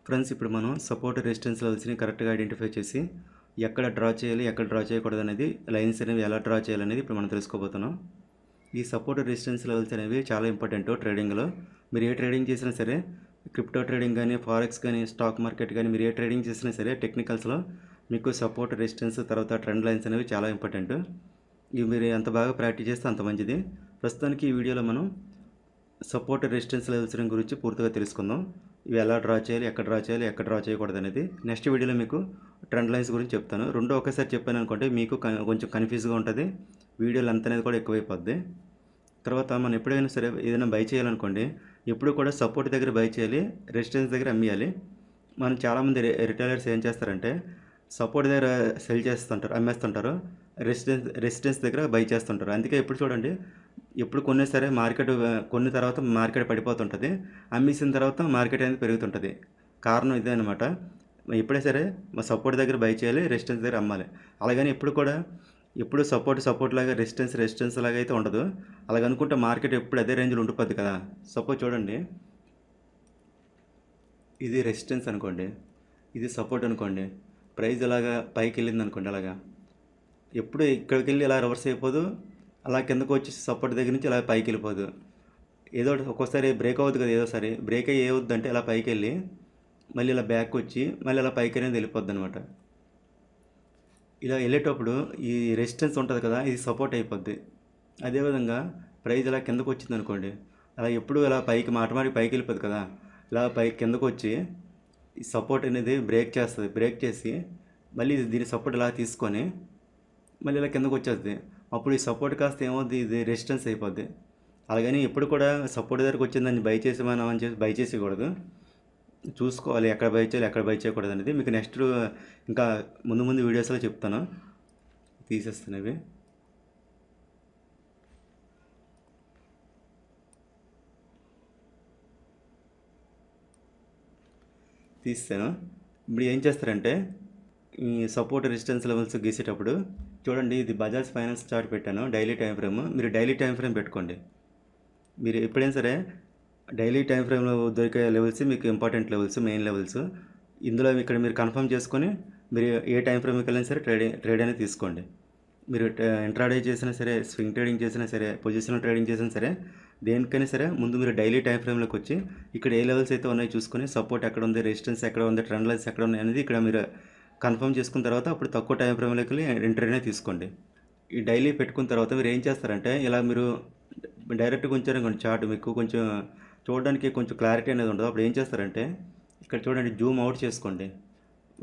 Friends, ఇప్పుడు మనం support resistance లెవెల్స్ని కరెక్ట్గా ఐడెంటిఫై చేసి ఎక్కడ డ్రా చేయాలి, ఎక్కడ డ్రా చేయకూడదు అనేది, లైన్స్ అనేవి ఎలా డ్రా చేయాలనేది ఇప్పుడు మనం తెలుసుకోబోతున్నాం. ఈ సపోర్ట్ రెసిస్టెన్స్ లెవెల్స్ అనేవి చాలా ఇంపార్టెంట్ ట్రేడింగ్లో. మీరు ఏ ట్రేడింగ్ చేసినా సరే, క్రిప్టో ట్రేడింగ్ కానీ, ఫారెక్స్ కానీ, స్టాక్ మార్కెట్ కానీ, మీరు ఏ ట్రేడింగ్ చేసినా సరే టెక్నికల్స్లో మీకు సపోర్ట్ రెసిస్టెన్స్ తర్వాత ట్రెండ్ లైన్స్ అనేవి చాలా ఇంపార్టెంట్. ఇవి మీరు ఎంత బాగా ప్రాక్టీస్ చేస్తే అంత మంచిది. ప్రస్తుతానికి ఈ వీడియోలో మనం సపోర్ట్ రెసిస్టెన్స్ లెవెల్స్ గురించి పూర్తిగా తెలుసుకుందాం. ఇవి ఎలా డ్రా చేయాలి, ఎక్కడ డ్రా చేయాలి, ఎక్కడ డ్రా చేయకూడదు అనేది నెక్స్ట్ వీడియోలో మీకు ట్రెండ్ లైన్స్ గురించి చెప్తాను. రెండో ఒకేసారి చెప్పాను అనుకోండి మీకు కొంచెం కన్ఫ్యూజ్గా ఉంటుంది, వీడియో లెంత్ అనేది కూడా ఎక్కువైపోద్ది. తర్వాత మనం ఎప్పుడైనా సరే ఏదైనా బై చేయాలనుకోండి, ఎప్పుడు కూడా సపోర్ట్ దగ్గర బై చేయాలి, రెసిస్టెన్స్ దగ్గర అమ్మేయాలి. మనం చాలామంది రిటైలర్స్ ఏం చేస్తారంటే సపోర్ట్ దగ్గర సెల్ చేస్తుంటారు, అమ్మేస్తుంటారు, రెసిస్టెన్స్ దగ్గర బై చేస్తుంటారు. అందుకే ఎప్పుడు చూడండి, ఎప్పుడు కొన్నా సరే మార్కెట్ కొన్ని తర్వాత మార్కెట్ పడిపోతుంటుంది, అమ్మేసిన తర్వాత మార్కెట్ అనేది పెరుగుతుంటుంది. కారణం ఇదే అనమాట. ఎప్పుడైనా సరే మా సపోర్ట్ దగ్గర బై చేయాలి, రెసిస్టెన్స్ దగ్గర అమ్మాలి. అలాగని ఎప్పుడు సపోర్ట్ లాగా రెసిస్టెన్స్ లాగా అయితే ఉండదు. అలాగనుకుంటే మార్కెట్ ఎప్పుడు అదే రేంజ్లో ఉండిపోద్ది కదా. సపోజ్ చూడండి, ఇది రెసిస్టెన్స్ అనుకోండి, ఇది సపోర్ట్ అనుకోండి. ప్రైస్ ఇలాగా పైకి వెళ్ళింది అనుకోండి, అలాగా ఎప్పుడు ఇక్కడికి వెళ్ళి ఇలా రివర్స్ అయిపోదు, అలా కిందకు వచ్చి సపోర్ట్ దగ్గర నుంచి ఇలా పైకి వెళ్ళిపోదు. ఏదో ఒక్కోసారి బ్రేక్ అవుతుంది కదా, ఏదోసారి బ్రేక్ అయ్యి ఏమవుద్ది అంటే ఇలా పైకి వెళ్ళి మళ్ళీ ఇలా బ్యాక్ వచ్చి మళ్ళీ ఇలా పైకి అనేది వెళ్ళిపోద్ది అనమాట. ఇలా వెళ్ళేటప్పుడు ఈ రెసిస్టెన్స్ ఉంటుంది కదా, ఇది సపోర్ట్ అయిపోద్ది. అదేవిధంగా ప్రైస్ ఇలా కిందకు వచ్చింది అనుకోండి, అలా ఎప్పుడు ఇలా పైకి మాటమాటికి పైకి వెళ్ళిపోద్ది కదా, ఇలా కిందకు వచ్చి ఈ సపోర్ట్ అనేది బ్రేక్ చేస్తుంది. బ్రేక్ చేసి మళ్ళీ దీని సపోర్ట్ ఇలా తీసుకొని మళ్ళీ ఇలా కిందకు వచ్చేస్తుంది. అప్పుడు ఈ సపోర్ట్ కాస్త ఏమవుద్ది, ఇది రెసిస్టెన్స్ అయిపోద్ది. అలాగని ఎప్పుడు కూడా సపోర్ట్ దగ్గరకు వచ్చిందని బై చేసి మనం అని చెప్పి బై చేసేయకూడదు. చూసుకోవాలి ఎక్కడ బై చేయాలి, ఎక్కడ బై చేయకూడదు అనేది మీకు నెక్స్ట్ ఇంకా ముందు వీడియోస్లో చెప్తాను. తీసేస్తున్నవి తీస్తాను. ఇప్పుడు ఏం చేస్తారంటే ఈ సపోర్ట్ రెసిస్టెన్స్ లెవెల్స్ గీసేటప్పుడు చూడండి, ఇది బజాజ్ ఫైనాన్స్ చార్ట్ పెట్టాను, డైలీ టైం ఫ్రేమ్. మీరు డైలీ టైం ఫ్రేమ్ పెట్టుకోండి. మీరు ఎప్పుడైనా సరే డైలీ టైం ఫ్రేమ్లో దొరికే లెవెల్స్ మీకు ఇంపార్టెంట్ లెవెల్స్, మెయిన్ లెవెల్స్. ఇందులో ఇక్కడ మీరు కన్ఫర్మ్ చేసుకొని మీరు ఏ టైం ఫ్రేమ్కి వెళ్ళినా సరే ట్రేడ్ అనేది తీసుకోండి. మీరు ఇంట్రాడే చేసినా సరే, స్వింగ్ ట్రేడింగ్ చేసినా సరే, పొజిషనల్ ట్రేడింగ్ చేసినా సరే, దేనికైనా సరే ముందు మీరు డైలీ టైం ఫ్రేమ్లోకి వచ్చి ఇక్కడ ఏ లెవెల్స్ అయితే ఉన్నాయో చూసుకొని సపోర్ట్ ఎక్కడ ఉంది, రెసిస్టెన్స్ ఎక్కడ ఉంది, ట్రెండ్ లైన్స్ ఎక్కడ ఉన్నాయి అనేది ఇక్కడ మీరు కన్ఫర్మ్ చేసుకున్న తర్వాత అప్పుడు తక్కువ టైం ఫ్రేమ్లోకి వెళ్ళి ఎంట్రీ అనేది తీసుకోండి. ఈ డైలీ పెట్టుకున్న తర్వాత మీరు ఏం చేస్తారంటే ఇలా మీరు డైరెక్ట్గా ఉంచారనుకోండి చార్ట్, మీకు కొంచెం చూడడానికి కొంచెం క్లారిటీ అనేది ఉండదు. అప్పుడు ఏం చేస్తారంటే ఇక్కడ చూడండి, జూమ్ అవుట్ చేసుకోండి.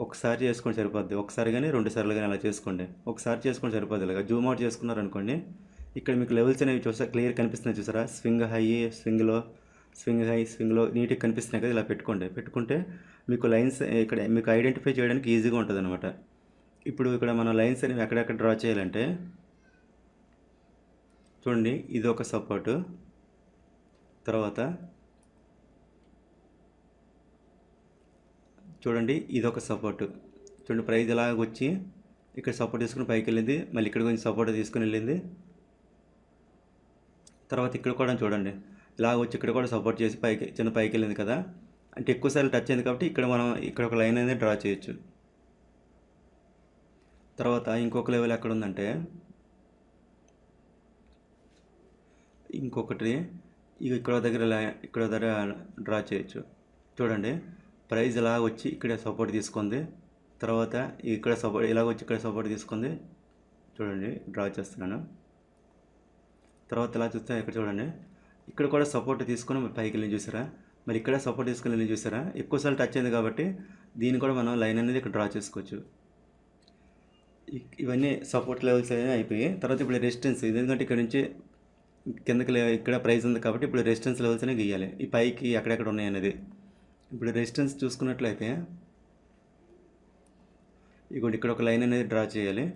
ఒకసారి చేసుకొని సరిపోద్ది, ఒకసారి కానీ 2 సార్లు కానీ అలా చేసుకోండి. ఒకసారి చేసుకొని సరిపోద్ది. ఇలాగా జూమ్ అవుట్ చేసుకున్నారనుకోండి, ఇక్కడ మీకు లెవెల్స్ అనేవి చూసా క్లియర్ కనిపిస్తున్నాయి. చూసారా, స్వింగ్ హై, స్వింగ్లో నీట్గా కనిపిస్తున్నాయి కదా. ఇలా పెట్టుకుంటే మీకు లైన్స్ ఇక్కడ మీకు ఐడెంటిఫై చేయడానికి ఈజీగా ఉంటుంది అనమాట. ఇప్పుడు ఇక్కడ మన లైన్స్ అనేవి ఎక్కడెక్కడ డ్రా చేయాలంటే చూడండి, ఇది ఒక సపోర్టు, తర్వాత చూడండి ఇది ఒక సపోర్టు. చూడండి, ప్రైస్ ఇలాగ వచ్చి ఇక్కడ సపోర్ట్ తీసుకుని పైకి వెళ్ళింది, మళ్ళీ ఇక్కడ కొంచెం సపోర్ట్ తీసుకుని వెళ్ళింది. తర్వాత ఇక్కడ కూడా చూడండి, ఇలా వచ్చి ఇక్కడ కూడా సపోర్ట్ చేసి పైకి వెళ్ళింది కదా. అంటే ఎక్కువసార్లు టచ్ అయింది కాబట్టి ఇక్కడ ఒక లైన్ అనేది డ్రా చేయొచ్చు. తర్వాత ఇంకొక లెవెల్ ఎక్కడ ఉందంటే ఇంకొకటి ఇక్కడ దగ్గర డ్రా చేయొచ్చు. చూడండి, ప్రైస్ ఇలా వచ్చి ఇక్కడ సపోర్ట్ తీసుకుంది, తర్వాత ఇక్కడ సపోర్ట్ ఇలా వచ్చి ఇక్కడ సపోర్ట్ తీసుకుంది. చూడండి, డ్రా చేస్తున్నాను. తర్వాత ఇలా చూస్తే ఇక్కడ చూడండి, ఇక్కడ కూడా సపోర్ట్ తీసుకొని పైకి వెళ్ళి చూసారా, మరి ఇక్కడ సపోర్ట్ తీసుకుని వెళ్ళి చూసారా. ఎక్కువసార్లు టచ్ అయింది కాబట్టి దీన్ని కూడా మనం లైన్ అనేది ఇక్కడ డ్రా చేసుకోవచ్చు. ఇవన్నీ సపోర్ట్ లెవెల్స్ అనేవి అయిపోయి తర్వాత ఇప్పుడు రెసిస్టెన్స్, ఎందుకంటే ఇక్కడ నుంచి కిందకి ఇక్కడ ప్రైస్ ఉంది కాబట్టి ఇప్పుడు రెసిస్టెన్స్ లెవెల్స్ అనేవి గీయాలి, ఈ పైకి ఎక్కడెక్కడ ఉన్నాయి అనేది. ఇప్పుడు రెసిస్టెన్స్ చూసుకున్నట్లయితే ఇక్కడ ఒక లైన్ అనేది డ్రా చేయాలి.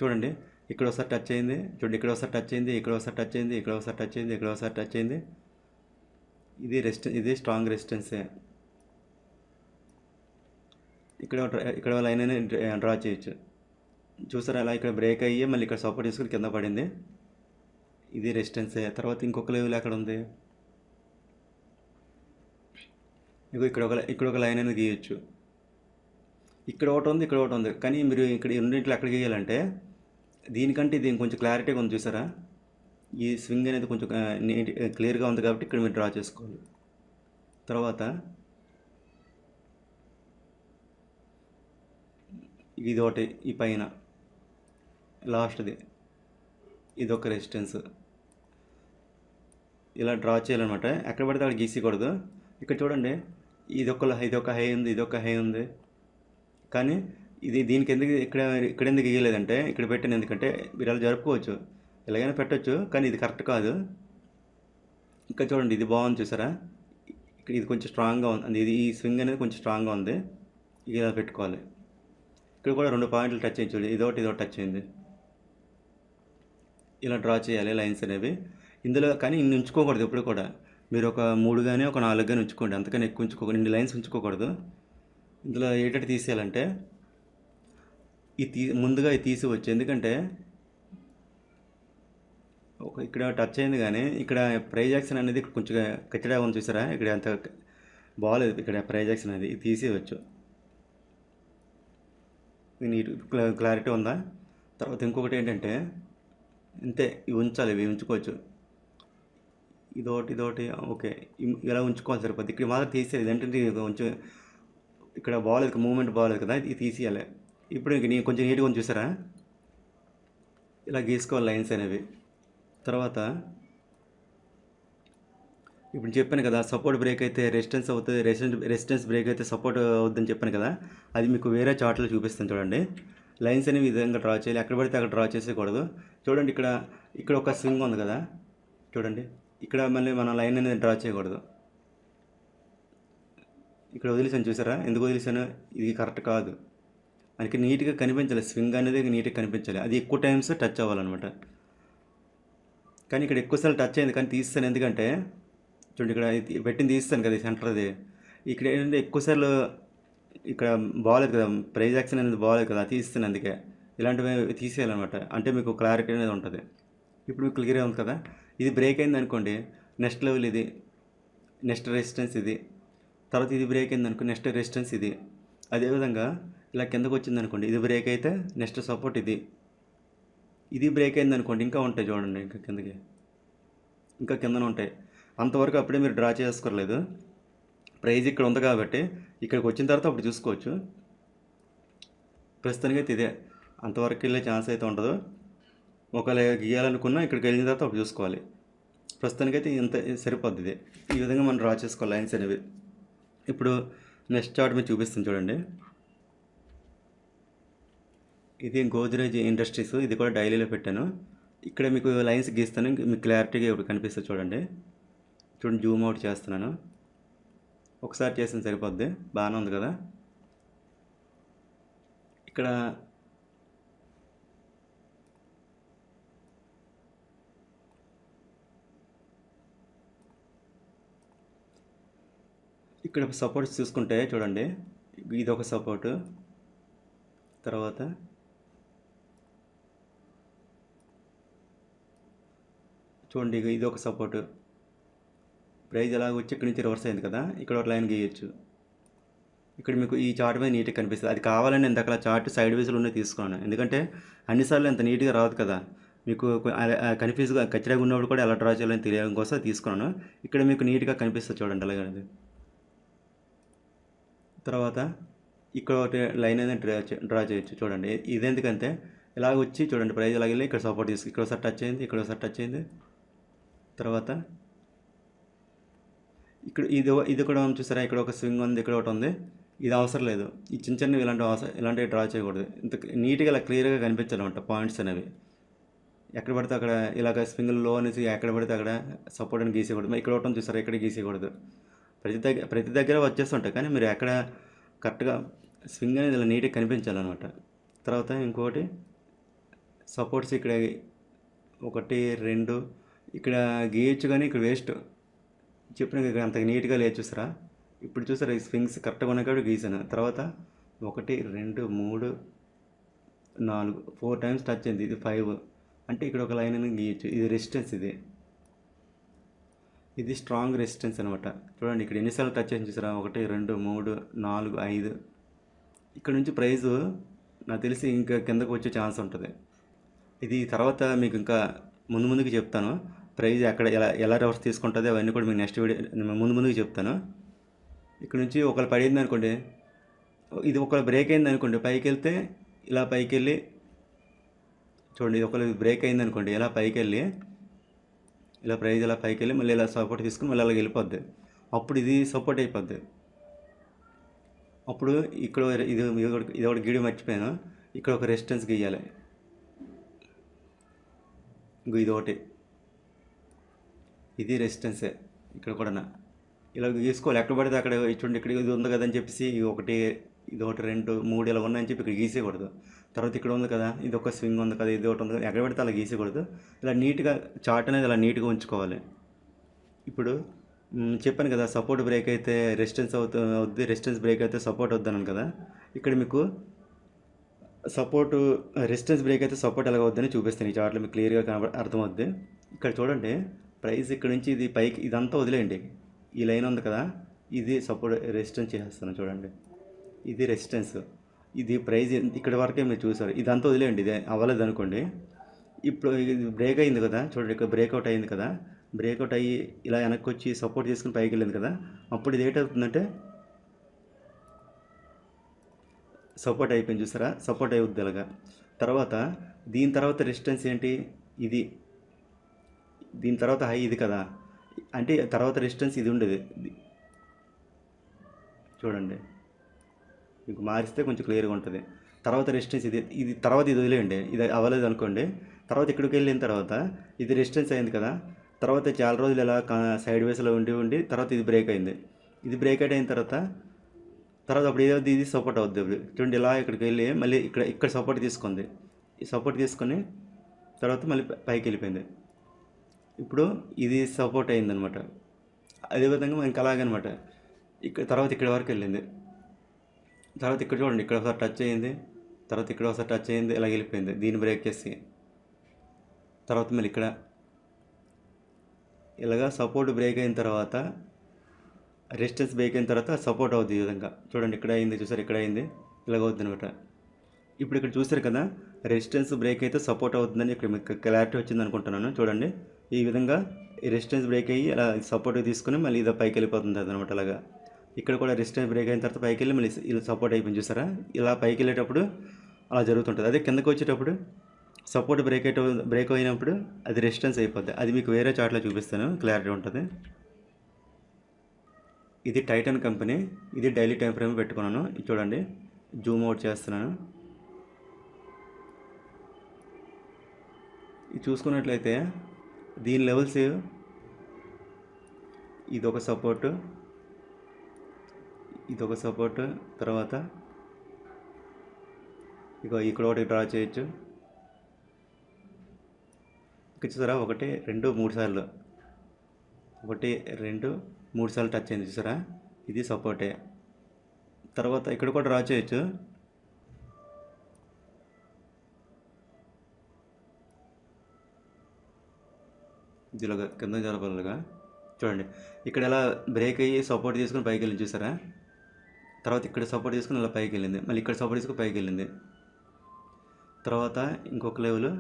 చూడండి, ఇక్కడ ఒకసారి టచ్ అయింది, చూడండి ఇక్కడ ఒకసారి టచ్ అయింది, ఇక్కడ ఒకసారి టచ్ అయింది, ఇక్కడ ఒకసారి టచ్ అయింది, ఇక్కడ ఒకసారి టచ్ అయింది. ఇది స్ట్రాంగ్ రెసిస్టెన్సే. ఇక్కడ లైన్ అనేది డ్రా చేయొచ్చు. చూసారా, అలా ఇక్కడ బ్రేక్ అయ్యి మళ్ళీ ఇక్కడ సపోర్ట్ తీసుకుని కింద పడింది, ఇది రెసిస్టెన్సే. తర్వాత ఇంకొక లెవెల్ ఎక్కడ ఉంది, ఇగో ఇక్కడ ఒక లైన్ అనేది గీయొచ్చు. ఇక్కడ ఒకటి ఉంది, ఇక్కడ ఒకటి ఉంది, కానీ మీరు ఇక్కడ ఈ రెండింటిలో ఎక్కడ గీయాలంటే దీనికంటే ఇది కొంచెం క్లారిటీగా ఉంది చూసారా. ఈ స్వింగ్ అనేది కొంచెం నీట్ క్లియర్గా ఉంది కాబట్టి ఇక్కడ మీరు డ్రా చేసుకోవాలి. తర్వాత ఇది ఒకటి, ఈ పైన లాస్ట్ది ఇది ఒక రెసిస్టెన్స్ ఇలా డ్రా చేయాలన్నమాట. ఎక్కడ పడితే అక్కడ గీసేయకూడదు. ఇక్కడ చూడండి, ఇది ఒక హై ఉంది, ఇది ఒక హై ఉంది, కానీ దీనికి ఎందుకు ఇక్కడ ఎందుకు గీయలేదంటే ఇక్కడ పెట్టిన, ఎందుకంటే మీరు అలా జరుపుకోవచ్చు, ఎలాగైనా పెట్టచ్చు, కానీ ఇది కరెక్ట్ కాదు. ఇంకా చూడండి, ఇది బాగుంది చూసారా, ఇది కొంచెం స్ట్రాంగ్గా ఉంది, ఈ స్వింగ్ అనేది కొంచెం స్ట్రాంగ్గా ఉంది, ఇలా పెట్టుకోవాలి. ఇక్కడ కూడా 2 పాయింట్లు టచ్ అయ్యి చూడండి, ఇదొకటి టచ్ అయింది. ఇలా డ్రా చేయాలి లైన్స్ అనేవి ఇందులో. కానీ ఇన్ని ఉంచుకోకూడదు ఎప్పుడు కూడా. మీరు ఒక 3 కానీ ఒక 4 కానీ ఉంచుకోండి, అంతకని ఎక్కువ ఉంచుకోకూడదు, ఇన్ని లైన్స్ ఉంచుకోకూడదు. ఇందులో ఏంటంటే తీసేయాలంటే ముందుగా ఇది తీసివచ్చు, ఎందుకంటే ఇక్కడ టచ్ అయింది, కానీ ఇక్కడ ప్రైజ్ యాక్షన్ అనేది ఇక్కడ కొంచెం కచ్చడా ఉంది చూసారా, ఇక్కడ అంత బాగాలేదు. ఇక్కడ ప్రైజ్ యాక్షన్ అనేది ఇది తీసేయవచ్చు. నీట్ క్లారిటీ ఉందా. తర్వాత ఇంకొకటి ఏంటంటే ఇంతే, ఇవి ఉంచాలి, ఇవి ఉంచుకోవచ్చు. ఇదోటి ఓకే, ఇలా ఉంచుకోవాలి సరిపోద్ది. ఇక్కడ మాత్రం తీసేయాలి, ఏంటంటే కొంచెం ఇక్కడ బాగాలేదు, మూమెంట్ బాగాలేదు కదా, ఇది తీసేయాలి. ఇప్పుడు నేను కొంచెం నీట్గా ఉంది చూసారా, ఇలా గీసుకోవాలి లైన్స్ అనేవి. తర్వాత ఇప్పుడు చెప్పాను కదా, సపోర్ట్ బ్రేక్ అయితే రెసిస్టెన్స్ అవుతుంది, రెసిస్టెన్స్ బ్రేక్ అయితే సపోర్ట్ అవుతుందని చెప్పాను కదా, అది మీకు వేరే చార్ట్లో చూపిస్తాను చూడండి. లైన్స్ అనేవి ఈ విధంగా డ్రా చేయాలి, ఎక్కడ పడితే అక్కడ డ్రా చేసేయకూడదు. చూడండి, ఇక్కడ ఒక స్వింగ్ ఉంది కదా, చూడండి, ఇక్కడ మళ్ళీ మనం లైన్ అనేది డ్రా చేయకూడదు. ఇక్కడ వదిలేసాను చూసారా, ఎందుకు వదిలేసాను, ఇది కరెక్ట్ కాదు. మనకి నీట్గా కనిపించాలి, స్వింగ్ అనేది నీట్గా కనిపించాలి, అది ఎక్కువ టైమ్స్ టచ్ అవ్వాలన్నమాట. కానీ ఇక్కడ ఎక్కువసార్లు టచ్ అయింది, కానీ తీస్తాను, ఎందుకంటే చూడండి ఇక్కడ పెట్టింది తీస్తాను కదా, సెంటర్ది. ఇక్కడ ఏంటంటే ఎక్కువసార్లు ఇక్కడ బాగాలేదు కదా, ప్రైజ్ యాక్షన్ అనేది బాగాలేదు కదా, తీస్తాను, అందుకే ఇలాంటివి తీసేయాలన్నమాట. అంటే మీకు క్లారిటీ అనేది ఉంటుంది. ఇప్పుడు మీకు క్లియర్గా ఉంది కదా. ఇది బ్రేక్ అయింది అనుకోండి, నెక్స్ట్ లెవెల్ ఇది, నెక్స్ట్ రెసిస్టెన్స్ ఇది. తర్వాత ఇది బ్రేక్ అయింది అనుకో, నెక్స్ట్ రెసిస్టెన్స్ ఇది. అదేవిధంగా ఇలా కిందకు వచ్చింది అనుకోండి, ఇది బ్రేక్ అయితే నెక్స్ట్ సపోర్ట్ ఇది. ఇది బ్రేక్ అయింది అనుకోండి, ఇంకా ఉంటాయి చూడండి, ఇంకా కిందకి, ఇంకా కిందన ఉంటాయి. అంతవరకు అప్పుడే మీరు డ్రా చేసుకోలేదు, ప్రైజ్ ఇక్కడ ఉంది కాబట్టి ఇక్కడికి వచ్చిన తర్వాత అప్పుడు చూసుకోవచ్చు. ప్రస్తుతానికి అయితే ఇదే, అంతవరకు వెళ్ళే ఛాన్స్ అయితే ఉండదు. ఒకవేళ గీయాలనుకున్నా ఇక్కడికి వెళ్ళిన తర్వాత అప్పుడు చూసుకోవాలి. ప్రస్తుతానికైతే ఇంత సరిపోద్ది ఇది. ఈ విధంగా మనం డ్రా చేసుకోవాలి లైన్స్ అనేవి. ఇప్పుడు నెక్స్ట్ చార్ట్ మీరు చూపిస్తాను చూడండి. ఇది గోద్రేజ్ ఇండస్ట్రీస్, ఇది కూడా డైలీలో పెట్టాను. ఇక్కడ మీకు లైన్స్ గీస్తాను, మీకు క్లారిటీగా ఇప్పుడు కనిపిస్తుంది చూడండి. చూడండి, జూమ్ అవుట్ చేస్తున్నాను, ఒకసారి చేసిన సరిపోద్ది. బాగానే ఉంది కదా. ఇక్కడ సపోర్ట్స్ చూసుకుంటే చూడండి, ఇది ఒక సపోర్టు, తర్వాత చూడండి ఇది ఒక సపోర్టు. ప్రైజ్ ఎలాగ వచ్చి ఇక్కడి నుంచి రివర్స్ అయింది కదా, ఇక్కడ ఒక లైన్ గీయచ్చు. ఇక్కడ మీకు ఈ చార్ట్ మీద నీట్గా కనిపిస్తుంది. అది కావాలని నేను అక్కడ చార్ట్ సైడ్ వేస్లో ఉన్నది తీసుకున్నాను, ఎందుకంటే అన్నిసార్లు అంత నీట్గా రాదు కదా, మీకు కన్ఫ్యూజ్గా ఖచ్చితంగా ఉన్నప్పుడు కూడా ఎలా డ్రా చేయాలని తెలియడం కోసం తీసుకున్నాను. ఇక్కడ మీకు నీట్గా కనిపిస్తుంది చూడండి అలాగే. తర్వాత ఇక్కడ ఒకటి లైన్ అనేది డ్రా చేయొచ్చు చూడండి. ఇది ఎందుకంటే ఇలాగ వచ్చి చూడండి, ప్రైజ్ ఇలాగ వెళ్ళి ఇక్కడ సపోర్ట్ తీసుకు, ఇక్కడ ఒకసారి టచ్ అయింది, ఇక్కడ ఒకసారి టచ్ అయింది. తర్వాత ఇక్కడ ఇది కూడా చూసారా, ఇక్కడ ఒక స్వింగ్ ఉంది, ఇక్కడ ఒకటి ఉంది. ఇది అవసరం లేదు, ఈ చిన్న చిన్నవి ఇలాంటివి డ్రా చేయకూడదు. ఇంత నీట్గా ఇలా క్లియర్గా కనిపించాలన్నమాట పాయింట్స్ అనేవి. ఎక్కడ పడితే అక్కడ ఇలాగ స్వింగ్ లో అనేసి ఎక్కడ పడితే అక్కడ సపోర్ట్ అని గీసేయకూడదు. ఇక్కడ ఒకటి చూసారా, ఇక్కడ గీసేయకూడదు. ప్రతి దగ్గర వచ్చేస్తుంటాయి, కానీ మీరు ఎక్కడ కరెక్ట్గా స్వింగ్ అనేది ఇలా నీట్గా కనిపించాలన్నమాట. తర్వాత ఇంకొకటి సపోర్ట్స్ ఇక్కడ 1 2 ఇక్కడ గీయచ్చు, కానీ ఇక్కడ వేస్ట్. చెప్పిన ఇక్కడ అంత నీట్గా లేదు చూసారా. ఇప్పుడు చూసారా, ఈ స్వింగ్స్ కరెక్ట్గా ఉన్నాయి కాబట్టి గీసాను. తర్వాత 1 2 3 4 4 టైమ్స్ టచ్ అయింది, ఇది 5. అంటే ఇక్కడ ఒక లైన్ అనేది గీయచ్చు, ఇది రెసిస్టెన్స్ ఇది. ఇది స్ట్రాంగ్ రెసిస్టెన్స్ అనమాట. చూడండి ఇక్కడ ఎన్నిసార్లు టచ్ చేసి చూసారా, 1 2 3 4 5. ఇక్కడ నుంచి ప్రైజు నాకు తెలిసి ఇంకా కిందకు వచ్చే ఛాన్స్ ఉంటుంది. ఇది తర్వాత మీకు ఇంకా ముందుకు చెప్తాను. ప్రైజ్ ఎక్కడ ఎలా ఎలా రివర్స్ తీసుకుంటుంది అవన్నీ కూడా మీకు నెక్స్ట్ వీడియో ముందుకు చెప్తాను. ఇక్కడ నుంచి ఒకవేళ పడింది అనుకోండి, ఇది ఒకవేళ బ్రేక్ అయింది అనుకోండి, పైకి వెళ్తే ఇలా పైకి వెళ్ళి చూడండి, ఇది ఒకవేళ బ్రేక్ అయింది అనుకోండి, ఇలా పైకి వెళ్ళి ఇలా ప్రైజ్ ఇలా పైకి వెళ్ళి మళ్ళీ ఇలా సపోర్ట్ తీసుకుని మళ్ళీ అలా వెళ్ళిపోద్ది. అప్పుడు ఇది సపోర్ట్ అయిపోద్ది. అప్పుడు ఇక్కడ ఇది ఒకటి గీడి మర్చిపోయాను. ఇక్కడ ఒక రెసిస్టెన్స్ గీయాలి. ఇది ఒకటి, ఇది రెసిస్టెన్సే. ఇక్కడ కూడా ఇలా గీసుకోవాలి. ఎక్కడ పడితే అక్కడ చూడండి, ఇక్కడ ఇది ఉంది కదా అని చెప్పేసి ఇది ఒకటి 2 3 ఇలా ఉన్నాయని చెప్పి ఇక్కడ గీసేయకూడదు. తర్వాత ఇక్కడ ఉంది కదా, ఇది ఒక స్వింగ్ ఉంది కదా, ఇది ఒకటి ఉంది కదా, ఎక్కడ పడితే అలా గీసేయకూడదు. ఇలా నీట్గా చార్ట్ అనేది ఇలా నీట్గా ఉంచుకోవాలి. ఇప్పుడు చెప్పాను కదా, సపోర్ట్ బ్రేక్ అయితే రెసిస్టెన్స్ అవుద్ది, రెసిస్టెన్స్ బ్రేక్ అయితే సపోర్ట్ అవుద్దన్నాను కదా. ఇక్కడ మీకు రెసిస్టెన్స్ బ్రేక్ అయితే సపోర్ట్ ఎలాగ అవుద్దని చూపిస్తాను. ఈ చార్ట్లో మీకు క్లియర్గా అర్థమవుద్ది. ఇక్కడ చూడండి, ప్రైస్ ఇక్కడ నుంచి ఇది పైకి ఇదంతా వదిలేయండి. ఈ లైన్ ఉంది కదా, ఇది సపోర్ట్ రెసిస్టెన్స్ చేసేస్తాను. చూడండి, ఇది రెసిస్టెన్స్, ఇది ప్రైస్ ఇక్కడ వరకే మీరు చూసారు. ఇదంతా వదిలేయండి, ఇది అవ్వలేదు అనుకోండి. ఇప్పుడు ఇది బ్రేక్ అయింది కదా, చూడండి ఇక్కడ బ్రేక్అవుట్ అయింది కదా, బ్రేక్అవుట్ అయ్యి ఇలా వెనక్కి వచ్చి సపోర్ట్ చేసుకుని పైకి వెళ్ళింది కదా. అప్పుడు ఇది ఏంటవుతుందంటే సపోర్ట్ అయిపోయింది, చూసారా, సపోర్ట్ అవుద్ది అలాగా. తర్వాత దీని తర్వాత రెసిస్టెన్స్ ఏంటి, ఇది. దీని తర్వాత హై ఇది కదా, అంటే తర్వాత రెసిస్టెన్స్ ఇది ఉండేది. చూడండి, మీకు మారిస్తే కొంచెం క్లియర్గా ఉంటుంది. తర్వాత రెసిస్టెన్స్ ఇది తర్వాత ఇది వదిలేయండి, ఇది అవ్వలేదు అనుకోండి. తర్వాత ఇక్కడికి వెళ్ళిన తర్వాత ఇది రెసిస్టెన్స్ అయింది కదా, తర్వాత చాలా రోజులు ఇలా సైడ్ వేస్లో ఉండి తర్వాత ఇది బ్రేక్ అయింది. ఇది బ్రేక్ అయిన తర్వాత అప్పుడు ఏదవుద్ది, ఇది సపోర్ట్ అవుద్ది. ఇప్పుడు చూడండి, ఇలా ఇక్కడికి వెళ్ళి మళ్ళీ ఇక్కడ సపోర్ట్ తీసుకుంది. ఈ సపోర్ట్ తీసుకొని తర్వాత మళ్ళీ పైకి వెళ్ళిపోయింది. ఇప్పుడు ఇది సపోర్ట్ అయిందనమాట. అదేవిధంగా మనకి అలాగనమాట. తర్వాత ఇక్కడ వరకు వెళ్ళింది. తర్వాత ఇక్కడ చూడండి, ఇక్కడ ఒకసారి టచ్ అయ్యింది, తర్వాత ఇక్కడ ఒకసారి టచ్ అయ్యింది, ఇలా వెళ్ళిపోయింది. దీన్ని బ్రేక్ చేసి తర్వాత మళ్ళీ ఇక్కడ ఇలాగా సపోర్ట్ బ్రేక్ అయిన తర్వాత రెసిస్టెన్స్ బ్రేక్ అయిన తర్వాత సపోర్ట్ అవుద్ది. ఈ విధంగా చూడండి, ఇక్కడ అయింది, చూసారు, ఇక్కడ అయింది, ఇలాగ అవుద్ది అనమాట. ఇప్పుడు ఇక్కడ చూసారు కదా, రెసిస్టెన్స్ బ్రేక్ అయితే సపోర్ట్ అవుతుందని ఇక్కడ మీకు క్లారిటీ వచ్చింది అనుకుంటున్నాను. చూడండి, ఈ విధంగా ఈ రెసిస్టెన్స్ బ్రేక్ అయ్యి ఇలా సపోర్ట్ తీసుకుని మళ్ళీ ఇదో పైకి వెళ్ళిపోతుంది అనమాట. అలాగా ఇక్కడ కూడా రెసిస్టెన్స్ బ్రేక్ అయిన తర్వాత పైకి వెళ్ళి మళ్ళీ ఇలా సపోర్ట్ అయిపోయింది, చూసారా. ఇలా పైకి వెళ్ళేటప్పుడు అలా జరుగుతుంటుంది. అదే కిందకి వచ్చేటప్పుడు సపోర్ట్ బ్రేక్ అయినప్పుడు అది రెసిస్టెన్స్ అయిపోద్ది. అది మీకు వేరే చార్ట్లో చూపిస్తాను, క్లారిటీ ఉంటుంది. ఇది టైటన్ కంపెనీ, ఇది డైలీ టైం ఫ్రేమ్ పెట్టుకున్నాను. ఇది చూడండి, జూమ్ అవుట్ చేస్తున్నాను. ఇది చూసుకున్నట్లయితే దీని లెవెల్స్ ఇదొక సపోర్టు, తర్వాత ఇక్కడ ఒకటి డ్రా చేయొచ్చు. ఇక్కడ చూసారా, 1 2 3 సార్లు 1 2 3 సార్లు టచ్ అయింది, చూసారా, ఇది సపోర్టే. తర్వాత ఇక్కడ కూడా డ్రా చేయొచ్చు. ఇదిలాగా కింద జరపాలిగా. చూడండి, ఇక్కడ ఎలా బ్రేక్ అయ్యి సపోర్ట్ తీసుకుని పైకి వెళ్ళింది, చూసారా. తర్వాత ఇక్కడ సపోర్ట్ తీసుకుని ఇలా పైకి వెళ్ళింది, మళ్ళీ ఇక్కడ సపోర్ట్ తీసుకుని పైకి వెళ్ళింది. తర్వాత ఇంకొక లెవెల్,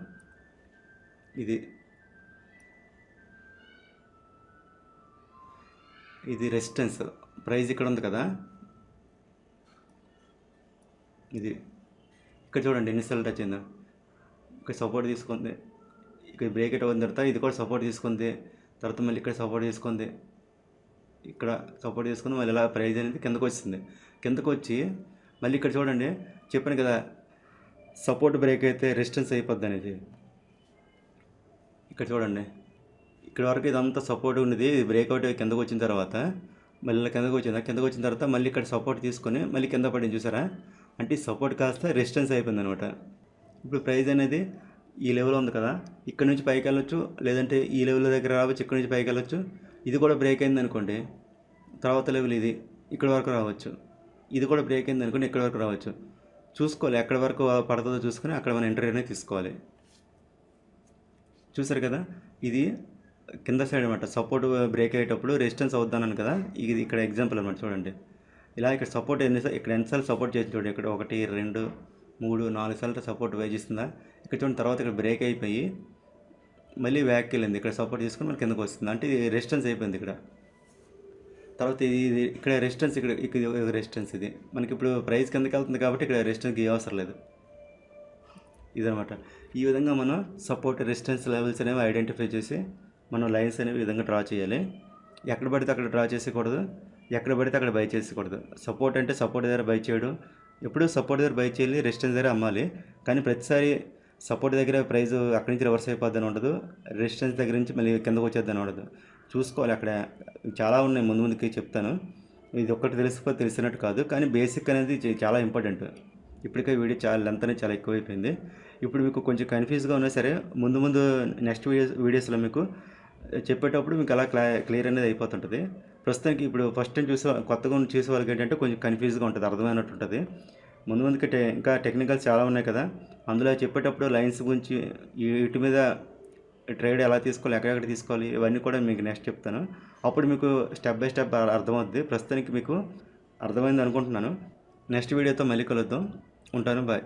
ఇది రెసిస్టెన్స్. ప్రైస్ ఇక్కడ ఉంది కదా, ఇది ఇక్కడ చూడండి ఎన్నిసార్లు టచ్ అయిందో. ఇక్కడ సపోర్ట్ తీసుకుంది, ఇక్కడ బ్రేక్ అవుట్ అయిన తర్వాత ఇది కూడా సపోర్ట్ తీసుకుంది, తర్వాత మళ్ళీ ఇక్కడ సపోర్ట్ తీసుకుంది, ఇక్కడ సపోర్ట్ తీసుకుంది, మళ్ళీ ఇలా ప్రైస్ అనేది కిందకు వచ్చింది. కిందకు వచ్చి మళ్ళీ ఇక్కడ చూడండి, చెప్పాను కదా సపోర్ట్ బ్రేక్ అయితే రెసిస్టెన్స్ అయిపోద్ది అనేది. ఇక్కడ చూడండి, ఇక్కడ వరకు ఇదంతా సపోర్ట్ ఉండేది, బ్రేక్అవుట్ కిందకు వచ్చిన తర్వాత మళ్ళీ కిందకు వచ్చిన తర్వాత మళ్ళీ ఇక్కడ సపోర్ట్ తీసుకొని మళ్ళీ కింద పడింది, చూసారా. అంటే సపోర్ట్ కాస్త రెసిస్టెన్స్ అయిపోయింది అనమాట. ఇప్పుడు ప్రైస్ అనేది ఈ లెవెల్ ఉంది కదా, ఇక్కడ నుంచి పైకి వెళ్ళొచ్చు, లేదంటే ఈ లెవెల్ దగ్గర రావచ్చు, ఇక్కడ నుంచి పైకి వెళ్ళొచ్చు. ఇది కూడా బ్రేక్ అయింది అనుకోండి, తర్వాత లెవెల్ ఇది ఇక్కడ వరకు రావచ్చు. ఇది కూడా బ్రేక్ అయింది అనుకోండి, ఇక్కడ వరకు రావచ్చు. చూసుకోవాలి, ఎక్కడ వరకు పడుతుందో చూసుకొని అక్కడ మన ఎంట్రీ అనేది తీసుకోవాలి. చూసారు కదా, ఇది కింద సైడ్ అనమాట సపోర్ట్ బ్రేక్ అయ్యేటప్పుడు రెసిస్టెన్స్ అవుద్దన్నాను కదా, ఇది ఇక్కడ ఎగ్జాంపుల్ అనమాట చూడండి. ఇలా ఇక్కడ సపోర్ట్ ఇక్కడ ఎన్నిసార్లు సపోర్ట్ చేసి చూడండి, ఇక్కడ 1 2 3 4 సార్లు సపోర్ట్ వేజిస్తుందా. ఇక్కడ చూడండి తర్వాత ఇక్కడ బ్రేక్ అయిపోయి మళ్ళీ బ్యాక్కి వెళ్ళింది, ఇక్కడ సపోర్ట్ తీసుకుని మళ్ళీ కిందకు వస్తుంది, అంటే ఇది రెసిస్టెన్స్ అయిపోయింది ఇక్కడ. తర్వాత ఇది ఇక్కడ రెసిస్టెన్స్, ఇక్కడ రెసిస్టెన్స్, ఇది మనకి ఇప్పుడు ప్రైస్ కిందకి వెళ్తుంది కాబట్టి ఇక్కడ రెసిస్టెన్స్ అవసరం లేదు. ఇదనమాట. ఈ విధంగా మనం సపోర్ట్ రెసిస్టెన్స్ లెవెల్స్ అనేవి ఐడెంటిఫై చేసి మనం లైన్స్ అనేవి ఈ విధంగా డ్రా చేయాలి. ఎక్కడ పడితే అక్కడ డ్రా చేసేయకూడదు, ఎక్కడ పడితే అక్కడ బై చేసేయకూడదు. సపోర్ట్ అంటే సపోర్ట్ దగ్గర బై చేయడం, ఎప్పుడు సపోర్ట్ దగ్గర బై చేయాలి, రెసిస్టెన్స్ దగ్గర అమ్మాలి. కానీ ప్రతిసారి సపోర్ట్ దగ్గర ప్రైస్ అక్కడి నుంచి రివర్స్ అయిపోద్దని ఉండదు, రెసిస్టెన్స్ దగ్గర నుంచి మళ్ళీ కిందకు వచ్చేద్దని ఉండదు. చూసుకోవాలి. అక్కడ చాలా ఉన్నాయి, ముందు ముందుకి చెప్తాను. ఇది ఒక్కటి తెలిసినట్టు కాదు, కానీ బేసిక్ అనేది చాలా ఇంపార్టెంట్. ఇప్పటికే వీడియో చాలా లెంత్ అనేది చాలా ఎక్కువైపోయింది. ఇప్పుడు మీకు కొంచెం కన్ఫ్యూజ్గా ఉన్నా సరే ముందు నెక్స్ట్ వీడియోస్లో మీకు చెప్పేటప్పుడు మీకు అలా క్లియర్ అనేది అయిపోతుంటుంది. ప్రస్తుతానికి ఇప్పుడు ఫస్ట్ టైం కొత్తగా చూసే వాళ్ళకి ఏంటంటే కొంచెం కన్ఫ్యూజ్గా ఉంటుంది, అర్థమైనట్టు ఉంటుంది. ముందుకి ఇంకా టెక్నికల్స్ చాలా ఉన్నాయి కదా, అందులో చెప్పేటప్పుడు లైన్స్ గురించి, వీటి మీద ట్రేడ్ ఎలా తీసుకోవాలి, ఎక్కడెక్కడ తీసుకోవాలి, ఇవన్నీ కూడా మీకు నెక్స్ట్ చెప్తాను. అప్పుడు మీకు స్టెప్ బై స్టెప్ అర్థమవుద్ది. ప్రస్తుతానికి మీకు అర్థమైంది అనుకుంటున్నాను. నెక్స్ట్ వీడియోతో మళ్ళీ కలుద్దాం. ఉంటాను, బాయ్.